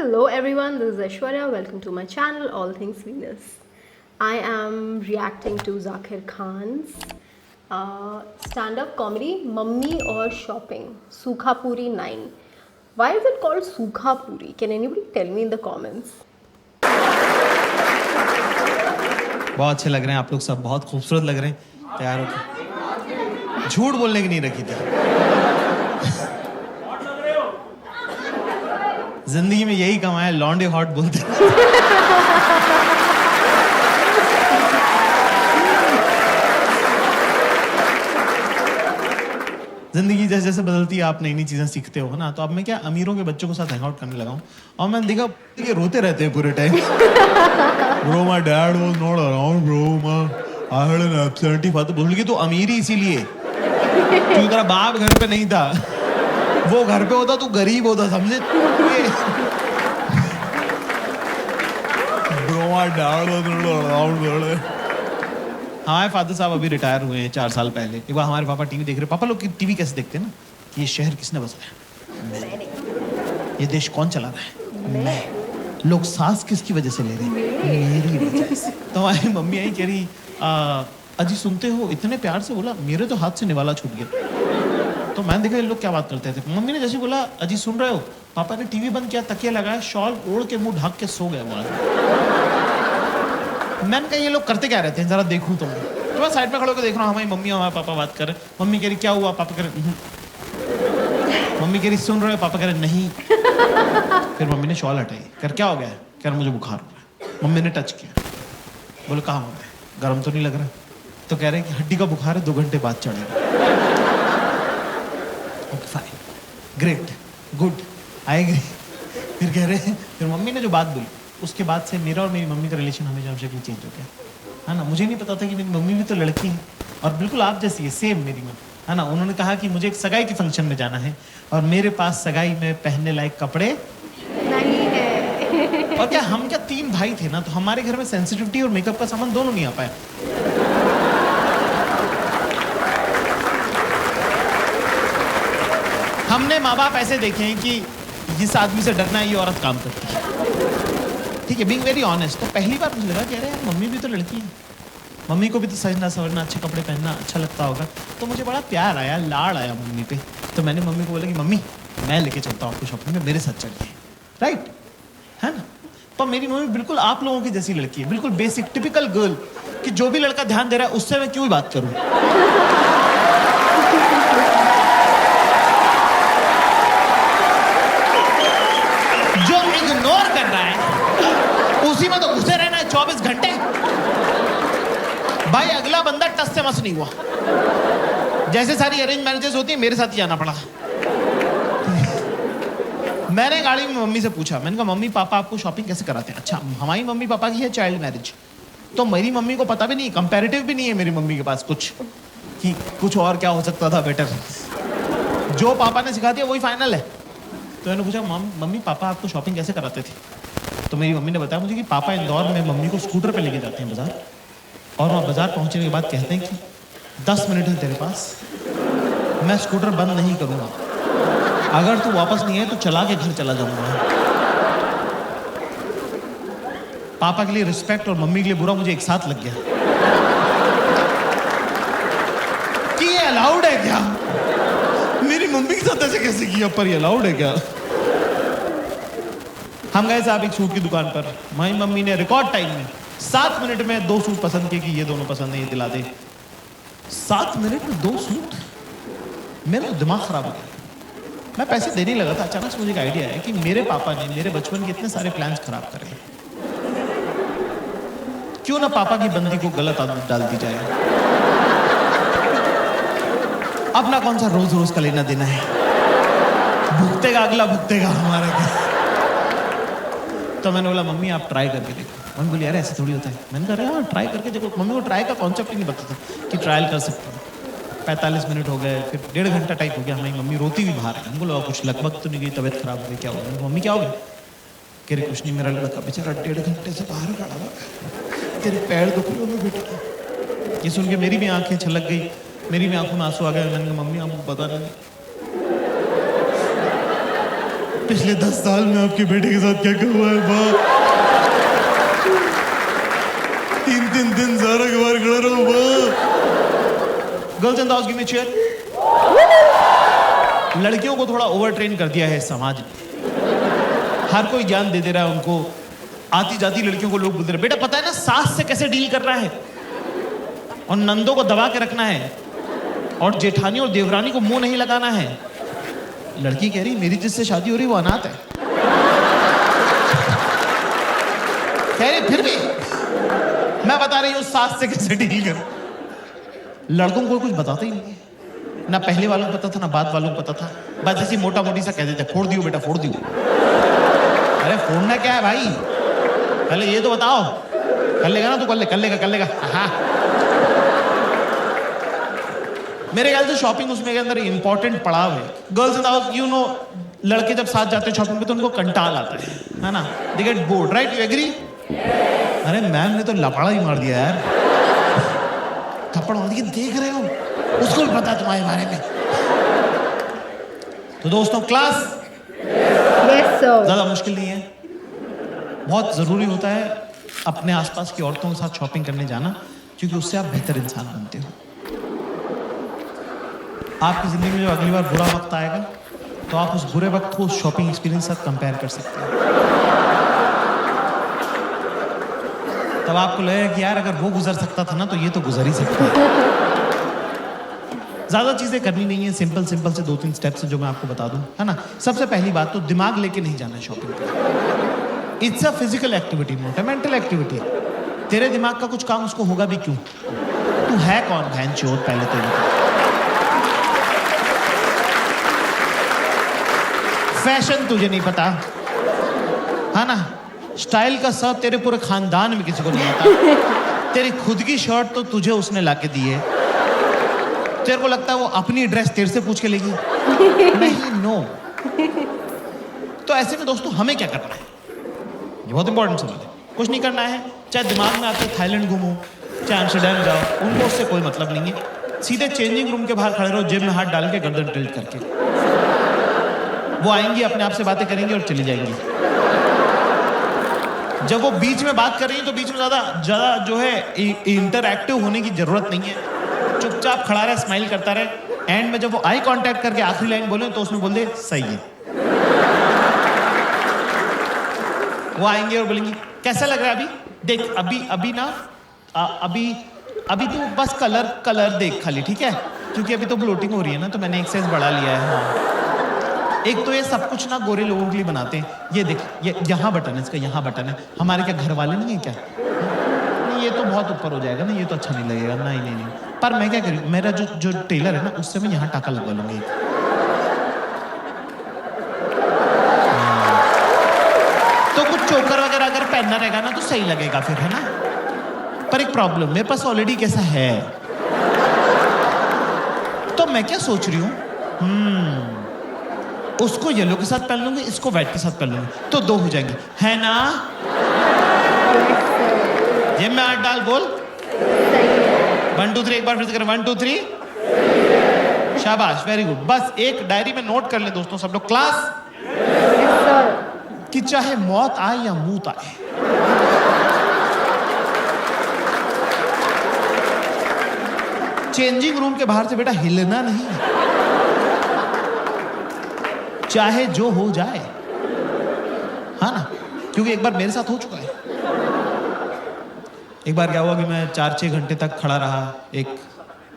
Hello everyone, this is Aishwarya. Welcome to my channel, All Things Venus. I am reacting to Zakir Khan's stand-up comedy, Mummy or Shopping, Sukha Puri 9. Why is it called Sukha Puri? Can anybody tell me in the comments? बहुत अच्छे लग रहे हैं आप लोग सब, बहुत खूबसूरत लग रहे हैं। तैयार हो? झूठ बोलने की नहीं रखी थी। जिंदगी में यही कमाया, लॉन्डे हॉट बोलते हैं। जिंदगी जैसे जैसे बदलती है, आप नई नई चीजें सीखते हो ना। तो अब मैं क्या अमीरों के बच्चों के साथ हैंग आउट करने लगा हूँ, और मैंने देखा ये रोते रहते हैं पूरे time. Bro, my dad was not around, bro. I had an absentee father. बोल की तो अमीर ही इसीलिए, क्योंकि तेरा बाप घर पे नहीं था। वो घर पे होता, तू गरीब होता, समझे? Bro, my dad was not around, bro. हमारे फादर साहब अभी रिटायर हुए हैं 4 साल पहले। एक बार हमारे पापा टीवी देख रहे। पापा लोग की टीवी कैसे देखते हैं ना, ये शहर किसने बसाया? मैं। ये देश कौन चला रहा है? मैं। लोग सांस किसकी वजह से ले रहे हैं? मेरी वजह से। तो हमारी मम्मी आई कह रही, अजी सुनते हो? इतने प्यार से बोला, मेरे तो हाथ से निवाला छूट गया। तो मैंने देखा ये लोग क्या बात करते थे। मम्मी ने जैसे बोला अजी सुन रहे हो, पापा ने टीवी बंद किया, तकिया लगाया, शॉल ओढ़ के मुंह ढक के सो गया वहां। मैंने कहा ये लोग करते क्या रहते हैं, जरा देखूं तो मैं साइड में खड़े होकर देख रहा हूँ। हमारी मम्मी और हमारे पापा बात कर रहे। मम्मी कह रही क्या हुआ? पापा कह रहे मम्मी कह रही सुन रहे हो? पापा कह रहे नहीं। फिर मम्मी ने शॉल हटाई, कर क्या हो गया? कह रहा मुझे बुखार हो रहा है। मम्मी ने टच किया, बोले कहाँ हो गया? गर्म तो नहीं लग रहा? तो कह रहे कि हड्डी का बुखार है, 2 घंटे बाद चढ़ेगा। Okay fine, great, good, I agree. फिर कह रहे हैं, फिर मम्मी ने जो बात बोली उसके बाद से मेरा और मेरी मम्मी का रिलेशन हमेशा हमसे चेंज हो गया है ना। मुझे नहीं पता था कि मेरी मम्मी भी तो लड़की है और बिल्कुल आप जैसी है, सेम मेरी मम्मी है ना। उन्होंने कहा कि मुझे एक सगाई के फंक्शन में जाना है और मेरे पास सगाई में पहनने लायक कपड़े नहीं है। और क्या हम क्या 3 भाई थे ना, तो हमारे घर में सेंसिटिविटी और मेकअप का सामान दोनों नहीं आ पाया। हमने माँ बाप ऐसे देखे हैं कि जिस आदमी से डरना है ये औरत काम करती है, ठीक है, बीइंग वेरी ऑनेस्ट। तो पहली बार मुझे लगा कि अरे यार मम्मी भी तो लड़की है, मम्मी को भी तो सजना सवरना, अच्छे कपड़े पहनना अच्छा लगता होगा। तो मुझे बड़ा प्यार आया, लाड़ आया मम्मी पे। तो मैंने मम्मी को बोला कि मम्मी मैं लेके चलता हूँ आपको शॉपिंग में, मेरे साथ चलिए, राइट है ना। तो मेरी मम्मी बिल्कुल आप लोगों की जैसी लड़की है, बिल्कुल बेसिक टिपिकल गर्ल, कि जो भी लड़का ध्यान दे रहा है उससे मैं क्यों बात करूँ। जो इग्नोर कर रहा है उसी में तो घुसे रहना है 24 घंटे। भाई अगला बंदा टस से मस नहीं हुआ। जैसे सारी अरेंज मैरिजेस होती है, मेरे साथ ही जाना पड़ा। मैंने गाड़ी में मम्मी से पूछा, मैंने कहा मम्मी पापा आपको शॉपिंग कैसे कराते हैं? अच्छा हमारी मम्मी पापा की है चाइल्ड मैरिज, तो मेरी मम्मी को पता भी नहीं, कंपैरेटिव भी नहीं है मेरी मम्मी के पास कुछ कि कुछ और क्या हो सकता था बेटर। जो पापा ने सिखा दिया वही फाइनल है। तो मैंने पूछा मम्मी पापा आपको शॉपिंग कैसे कराते थे? तो मेरी मम्मी ने बताया मुझे कि पापा इंदौर में मम्मी को स्कूटर पे लेके जाते हैं बाजार, और वहाँ बाजार पहुँचने के बाद कहते हैं कि 10 मिनट है तेरे पास, मैं स्कूटर बंद नहीं करूँगा, अगर तू वापस नहीं है तो चला के घर चला जाऊँगा। पापा के लिए रिस्पेक्ट और मम्मी के लिए बुरा मुझे एक साथ लग गया कि ये अलाउड है क्या? मेरी मम्मी के साथ ऐसे कैसे किया, पर ये अलाउड है क्या? हम गए साहब एक सूट की दुकान पर, हमारी मम्मी ने रिकॉर्ड टाइम में 7 मिनट में 2 सूट पसंद किए कि ये दोनों पसंद है, ये दिला दे। 7 मिनट में 2 सूट, मेरा तो दिमाग खराब हो गया। मैं पैसे देने लगा था, अचानक से मुझे एक आइडिया है कि मेरे पापा ने मेरे बचपन के इतने सारे प्लान्स खराब करे हैं, क्यों ना पापा की बंदी को गलत आदत डाल दी जाए। अपना कौन सा रोज रोज का लेना देना है, भुगतेगा अगला, भुगतेगा हमारा क्या। तो मैंने बोला मम्मी आप ट्राई करके देखो। मम्मी बोली अरे ऐसे थोड़ी होता है। मैंने कहा हाँ ट्राई करके देखो। मम्मी को ट्राई का कॉन्सेप्ट ही नहीं पता था कि ट्रायल कर सकते हैं। 45 मिनट हो गए, फिर 1.5 घंटा टाइप हो गया। हमारी मम्मी रोती हुई बाहर। हमको लगा कुछ लगभग तो नहीं गई, तबीयत खराब हो गई, क्या हो गया? मम्मी क्या हो गया? कह रही कुछ नहीं, मेरा लड़का बेचारा 1.5 घंटे से बाहर खड़ा हुआ, तेरे पैर दुख रहे हो बेटा। ये सुन के मेरी भी आंखें छलक गई, मेरी भी आंखों में आंसू आ गए। मैंने कहा मम्मी आपको पता नहीं पिछले 10 साल में आपके बेटे के साथ क्या क्या हुआ है बाप? 3-3 दिन सारा के बाहर खड़ा रहो बाप। Girls and boys give me cheer. लड़कियों को थोड़ा ओवर ट्रेन कर दिया है समाज ने। हर कोई ज्ञान दे रहा है उनको। आती जाती लड़कियों को लोग बोलते रहे, बेटा पता है ना सास से कैसे डील करना है, और नंदों को दबा के रखना है, और जेठानी और देवरानी को मुंह नहीं लगाना है। लड़की कह रही मेरी जिससे शादी हो रही वो अनाथ है। कह रही फिर भी मैं बता रही हूँ सास से कैसे डील कर। लड़कों को कुछ बताता ही नहीं है, ना पहले वालों को पता था ना बाद वालों को पता था। बस ऐसी मोटा मोटी सा कह देते फोड़ दियो बेटा फोड़ दियो। अरे फोड़ना क्या है भाई, पहले ये तो बताओ। कर लेगा ना तू, कर लेगा। हाँ मेरे ख्याल से शॉपिंग उसमें के अंदर इंपॉर्टेंट पड़ाव है। गर्ल्स एंड यू नो, लड़के जब साथ जाते हैं शॉपिंग पे तो उनको कंटाल आता है ना, they get bored, right? You agree? अरे मैम ने तो लपाड़ा ही मार दिया यार, थप्पड़ मार दिया। देख रहे हो, उसको भी पता तुम्हारे बारे में। तो दोस्तों क्लास ज्यादा मुश्किल नहीं है, बहुत जरूरी होता है अपने आसपास की औरतों के साथ शॉपिंग करने जाना, क्योंकि उससे आप बेहतर इंसान बनते हो। आपकी जिंदगी में जो अगली बार बुरा वक्त आएगा तो आप उस बुरे वक्त को उस शॉपिंग एक्सपीरियंस के साथ कंपेयर कर सकते हैं। तब आपको लगेगा कि यार अगर वो गुजर सकता था ना तो ये तो गुजर ही सकता है। ज्यादा चीजें करनी नहीं है, सिंपल से 2-3 स्टेप्स जो मैं आपको बता दूं, है ना। सबसे पहली बात तो दिमाग लेके नहीं जाना है शॉपिंग पे। It's a physical activity, not a mental activity. तेरे दिमाग का कुछ काम उसको होगा भी क्यों? तू है कौन बहन चोद? पहले तो ये फैशन तुझे नहीं पता, है ना। स्टाइल का सब तेरे पूरे खानदान में किसी को नहीं आता। तेरी खुद की शर्ट तो तुझे उसने लाके दी है। तेरे को लगता है वो अपनी ड्रेस तेरे से पूछ के लेगी? नहीं, नो। तो ऐसे में दोस्तों हमें क्या करना है, ये बहुत इंपॉर्टेंट सवाल है। कुछ नहीं करना है, चाहे दिमाग में आके थाईलैंड घूमो, चाहे एम्स्टर्डम जाओ, उनको उससे कोई मतलब नहीं है। सीधे चेंजिंग रूम के बाहर खड़े रहो, जेब में हाथ डाल के गर्दन टिल्ट करके। वो आएंगी, अपने आप से बातें करेंगी और चली जाएंगी। जब वो बीच में बात कर रही है तो बीच में ज्यादा जो है इंटरएक्टिव होने की जरूरत नहीं है। चुपचाप खड़ा रहे, स्माइल करता रहे। एंड में जब वो आई कांटेक्ट करके आखिरी लाइन बोले तो उसमें बोल दे सही है। वो आएंगे और बोलेंगी कैसा लग रहा है अभी? देख अभी ना अभी तो बस कलर देख खाली, ठीक है? क्योंकि अभी तो ब्लोटिंग हो रही है ना, तो मैंने एक साइज बढ़ा लिया है। हाँ, एक तो ये सब कुछ ना गोरे लोगों के लिए बनाते हैं। ये देख, ये यहाँ बटन है, इसका यहाँ बटन है। हमारे क्या घर वाले नहीं है क्या? नहीं, ये तो बहुत ऊपर हो जाएगा ना, ये तो अच्छा नहीं लगेगा। नहीं। पर मैं क्या करूँ, मेरा जो टेलर है ना, उससे मैं यहाँ टाका लगवा लूंगी। तो कुछ चोकर वगैरह अगर पहनना रहेगा ना तो सही लगेगा फिर, है ना। पर एक प्रॉब्लम, मेरे पास ऑलरेडी कैसा है, तो मैं क्या सोच रही हूँ, उसको येलो के साथ पहन लूंगी, इसको व्हाइट के साथ पहन लूंगी, तो 2 हो जाएंगे, है ना। ये मैं हाथ डाल, बोल 1 2 3, एक बार फिर से करें 1 2 3। शाबाश, वेरी गुड। बस एक डायरी में नोट कर ले दोस्तों सब लोग, क्लास कि चाहे मौत आए या मूत आए, चेंजिंग रूम के बाहर से बेटा हिलना नहीं, चाहे जो हो जाए, हाँ ना। क्योंकि एक बार मेरे साथ हो चुका है। एक बार क्या हुआ कि मैं 4-6 घंटे तक खड़ा रहा एक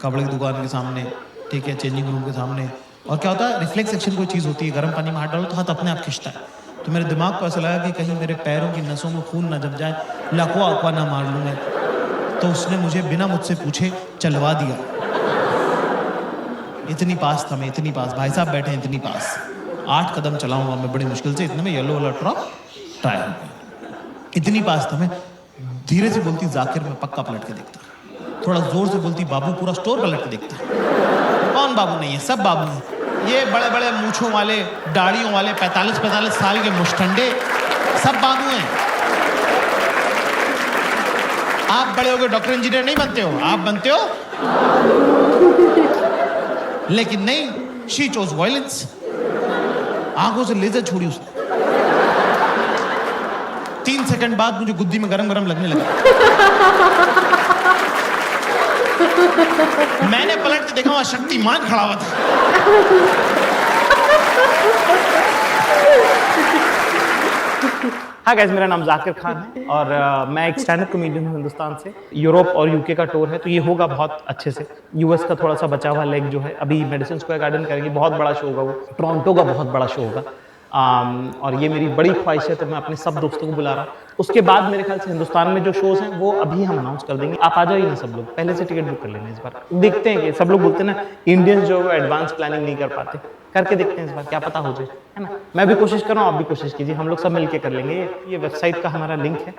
कपड़े की दुकान के सामने, ठीक है, चेंजिंग रूम के सामने। और क्या होता है, रिफ्लेक्स एक्शन कोई चीज़ होती है, गर्म पानी में हाथ डालो तो हाथ अपने आप खिंचता है। तो मेरे दिमाग को ऐसा लगा कि कहीं मेरे पैरों की नसों में खून ना जम जाए, लकवा अकवा ना मार लूँ मैं। तो उसने मुझे बिना मुझसे पूछे चलवा दिया। इतनी पास था मैं, इतनी पास, भाई साहब बैठे हैं इतनी पास। 8 कदम चलाऊंगा मैं बड़ी मुश्किल से, इतने में येलो वाला ट्रक ट्राई हो गया। इतनी पास था मैं। धीरे से बोलती जाकिर, मैं पक्का पलट के देखता। थोड़ा जोर से बोलती बाबू, पूरा स्टोर पलट के देखता। कौन बाबू नहीं है, सब बाबू हैं। ये बड़े बड़े मूछों वाले, दाढ़ियों वाले 45-45 साल के मुष्टंडे, सब बाबू हैं। आप बड़े होकर डॉक्टर इंजीनियर नहीं बनते हो, आप बनते हो, लेकिन नहीं, शी चोज वायलेंस। आंखों से लेजर छोड़ी उसने। 3 सेकंड बाद मुझे गुद्दी में गरम गरम लगने लगा। मैंने पलट के देखा, वहां शक्तिमान खड़ा हुआ था। हाँ गाइस, मेरा नाम जाकिर खान है और मैं एक स्टैंड अप कॉमेडियन हूँ हिंदुस्तान से। यूरोप और यूके का टूर है, तो ये होगा बहुत अच्छे से। यूएस का थोड़ा सा बचा हुआ लेग जो है, अभी मेडिसिन स्क्वायर गार्डन करेंगे, बहुत बड़ा शो होगा वो। टोरंटो का बहुत बड़ा शो होगा। और ये मेरी बड़ी ख्वाहिश है, तो मैं अपने सब दोस्तों को बुला रहा हूँ। उसके बाद मेरे ख्याल से हिंदुस्तान में जो शोज हैं वो अभी हम अनाउंस कर देंगे। आप आ जाइए ना सब लोग, पहले से टिकट बुक कर लेना इस बार। देखते हैं कि सब लोग बोलते हैं ना इंडियंस जो है एडवांस प्लानिंग नहीं कर पाते, करके देखते हैं इस बार, क्या पता हो जाए, है ना। मैं भी कोशिश कर रहा हूँ, आप भी कोशिश कीजिए, हम लोग सब मिलके कर लेंगे। ये वेबसाइट का हमारा लिंक है,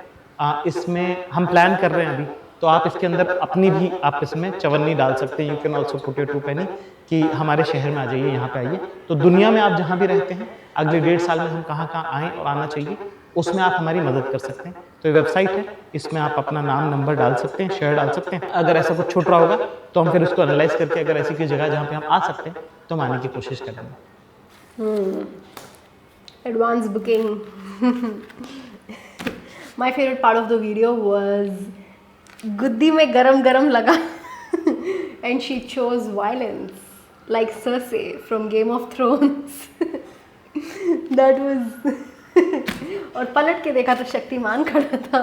इसमें हम प्लान कर रहे हैं अभी, तो आप इसके अंदर अपनी भी आप इसमें चवन्नी डाल सकते हैं। You can also put your 2 penny कि हमारे शहर में आ जाइए, यहाँ पे आइए। तो दुनिया में आप जहाँ भी रहते हैं, अगले 1.5 साल में हम कहाँ कहाँ आएँ और आना चाहिए, उसमें आप हमारी मदद कर सकते हैं। तो ये वेबसाइट है, इसमें आप अपना नाम, नंबर डाल सकते हैं, शहर डाल सकते हैं। अगर ऐसा कुछ छूट रहा होगा तो हम फिर उसको एनालाइज करके, अगर ऐसी कोई जगह जहाँ पे हम आ सकते हैं तो हम आने की कोशिश करेंगे। Advance booking. My favorite part of the video was गुद्दी में गरम गरम लगा and she chose violence like Cersei from Game of Thrones. That was और पलट के देखा तो शक्तिमान खड़ा था।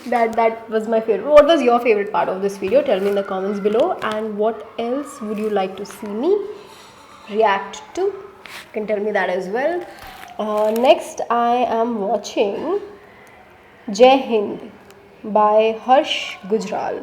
That was my favorite. What was your favorite part of this video? Tell me in the comments below. And what else would you like to see me react to? You can tell me that as well. Next, I am watching Jai Hind by Harsh Gujral.